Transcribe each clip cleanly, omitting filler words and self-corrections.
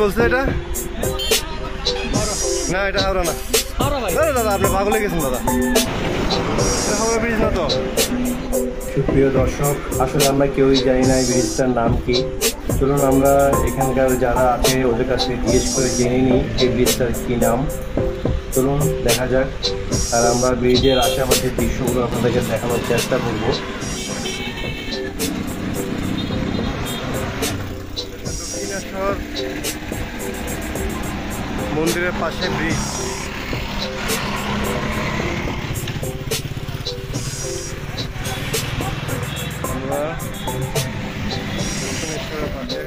বলছে এটা? না এটা হাওড়া না। দাদা আপনি পাগল হয়ে গেছেন দাদা, এটা হাওড়া ব্রিজ না তো। সুপ্রিয় দর্শক, আসলে আমরা কেউই জানি না এই ব্রিজটার নাম কি। চলুন আমরা এখানকার যারা আছে ওদের কাছ থেকে জিজ্ঞেস করে জেনে নিই এই ব্রিজটার কী নাম। চলুন দেখা যাক, আর আমরা ব্রিজের আশেপাশের দৃশ্যগুলো আপনাদেরকে দেখানোর চেষ্টা করব। দক্ষিণেশ্বর মন্দিরের পাশে ব্রিজ। আমরা দক্ষিণেশ্বরের পাশে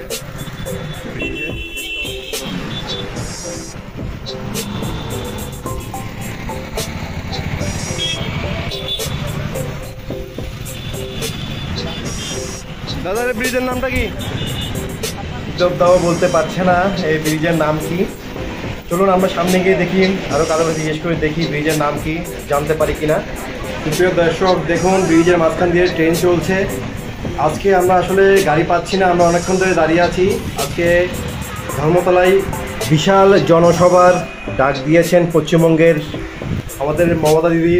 ব্রিজে দাদা এই ব্রিজের নামটা কি? দাও বলতে পারছে না এই ব্রিজের নাম কি। চলুন আমরা সামনে গিয়ে দেখি, আরও কারো জিজ্ঞেস করে দেখি ব্রিজের নাম কি, জানতে পারি কিনা। সুপ্রিয় দর্শক দেখুন, ব্রিজের মাঝখান দিয়ে ট্রেন চলছে। আজকে আমরা আসলে গাড়ি পাচ্ছি না, আমরা অনেকক্ষণ ধরে দাঁড়িয়ে আছি। আজকে ধর্মতলায় বিশাল জনসভার ডাক দিয়েছেন পশ্চিমবঙ্গের আমাদের মমতা দিদি,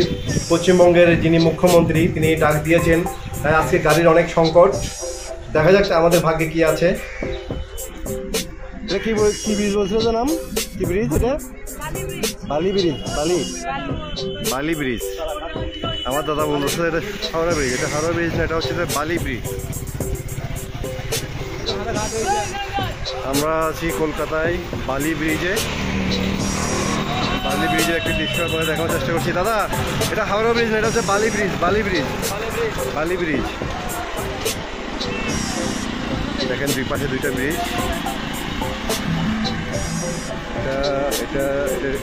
পশ্চিমবঙ্গের যিনি মুখ্যমন্ত্রী, তিনি ডাক দিয়েছেন। তাই আজকে গাড়ির অনেক সংকট। দেখা যাক আমাদের ভাগ্যে কি আছে। এটা কি ব্রিজ বলছিল যে নাম কি ব্রিজ? এটা বালি ব্রিজ। বালি ব্রিজ। আমার দাদা বলছে এটা হাওড়া ব্রিজ। এটা হাওড়া ব্রিজ না, এটা হচ্ছে বালি ব্রিজ। আমরা আছি কলকাতায় বালি ব্রিজে। বালি ব্রিজের একটি দৃশ্য আপনাদের দেখানোর চেষ্টা করছি। দাদা এটা হাওড়া ব্রিজ না, এটা হচ্ছে বালি ব্রিজ। বালি ব্রিজ দেখেন, দুই পাশে দুইটা ব্রিজ।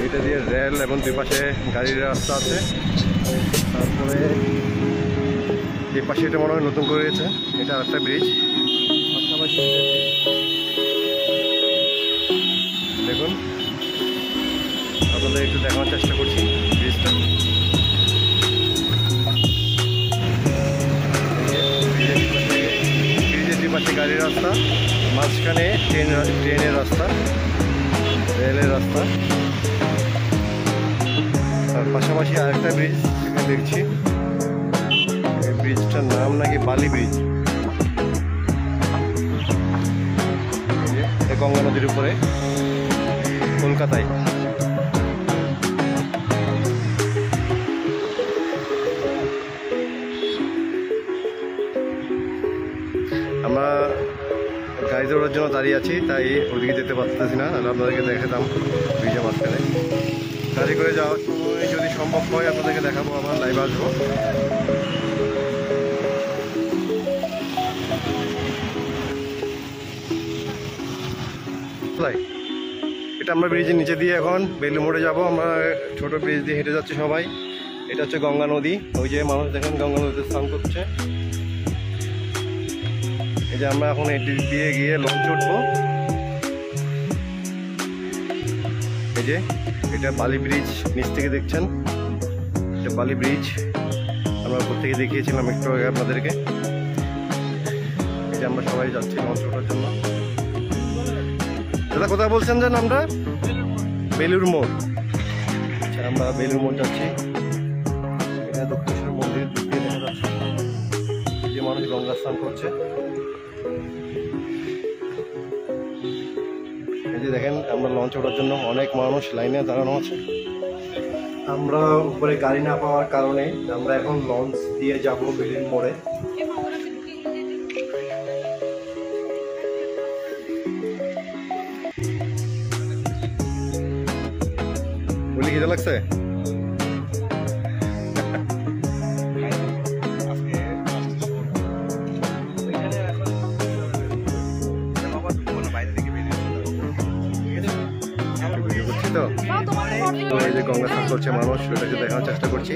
এটা দিয়ে রেল এবং দুই পাশে গাড়ির রাস্তা আছে। তারপরে এই পাশে এটা মনে হয় নতুন করে দিয়েছে, এটা একটা ব্রিজ। পাশাপাশি দেখুন, আপনাদের একটু দেখানোর চেষ্টা করছি ব্রিজটা। ব্রিজের দুই পাশে গাড়ির রাস্তা, মাঝখানে ট্রেনের রাস্তা, রেলের রাস্তা। আর পাশাপাশি আরেকটা ব্রিজ এখানে দেখছি, এই ব্রিজটার নাম নাকি বালি ব্রিজ। গঙ্গা নদীর উপরে কলকাতায়। আমরা গাড়িতে ওঠার জন্য দাঁড়িয়ে আছি, তাই ওদিকে যেতে পারতেছি না, তাহলে আপনাদেরকে দেখাতাম ব্রিজের মাঝখানে। গাড়ি করে যাওয়ার সময় যদি সম্ভব হয় আপনাদেরকে দেখাবো, আবার লাইভে আসবো। এটা আমরা ব্রিজের নিচে দিয়ে এখন বেলুড় মোড়ে যাবো। আমরা ছোট ব্রিজ দিয়ে হেঁটে যাচ্ছি সবাই। এটা হচ্ছে গঙ্গা নদী। ওই যে মানুষ দেখেন গঙ্গা নদীতে স্নান করছে। এই যে আমরা এখন এটি দিয়ে গিয়ে লঞ্চে উঠবো। এই যে এটা বালি ব্রিজ, নিচ থেকে দেখছেন, এটা বালি ব্রিজ। আমরা উপর থেকে দেখিয়েছিলাম একটু আগে আপনাদেরকে। এই যে আমরা সবাই যাচ্ছি লঞ্চ ওঠার জন্য। দাদা কোথায় বলছেন যে নামটা? বেলুড় মোড়। আচ্ছা, আমরা বেলুড় মোড় যাচ্ছি। এটা দক্ষিণেশ্বর মন্দিরের দিক দিয়ে দেখা যাচ্ছে যে মানুষ গঙ্গা স্নান করছে। এই যে দেখেন, আমরা লঞ্চ ওঠার জন্য অনেক মানুষ লাইনে দাঁড়ানো আছে। আমরা উপরে গাড়ি না পাওয়ার কারণে আমরা এখন লঞ্চ দিয়ে যাব বেলুড় মোড়ে। বলি খিদে লাগছে? এই যে গঙ্গা স্নান করছে মানুষ, ওটাকে দেখানোর চেষ্টা করছি।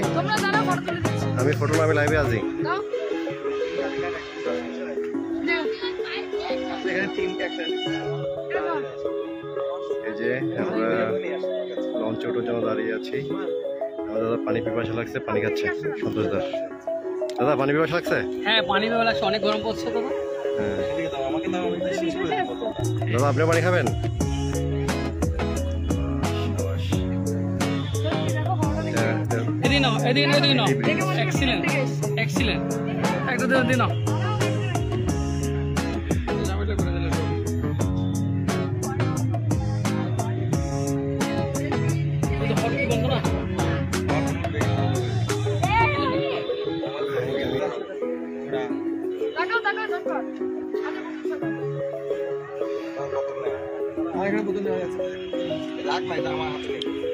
আমি ফটো না, আমি লাইভে আছি। এই যে আমরা লঞ্চে ওঠার জন্য দাঁড়িয়ে আছি। আমার দাদা পানি পিপাসা লাগছে, পানি খাচ্ছে। সন্তোষ দাস, দাদা পানি পিপাসা লাগছে? হ্যাঁ পানি পিপাসা লাগছে, অনেক গরম পড়ছে দাদা। হ্যাঁ দাদা, আপনিও পানি খাবেন? এদিকে নাও এক্সিলেন্ট এক্সিলেন্ট একটা দিন নাও জামাটা করে দিলে তো হট কি বন্ধ না তাকাও আরেকটা বোতল নেওয়া যাচ্ছে লাখ নাই আমার হাতে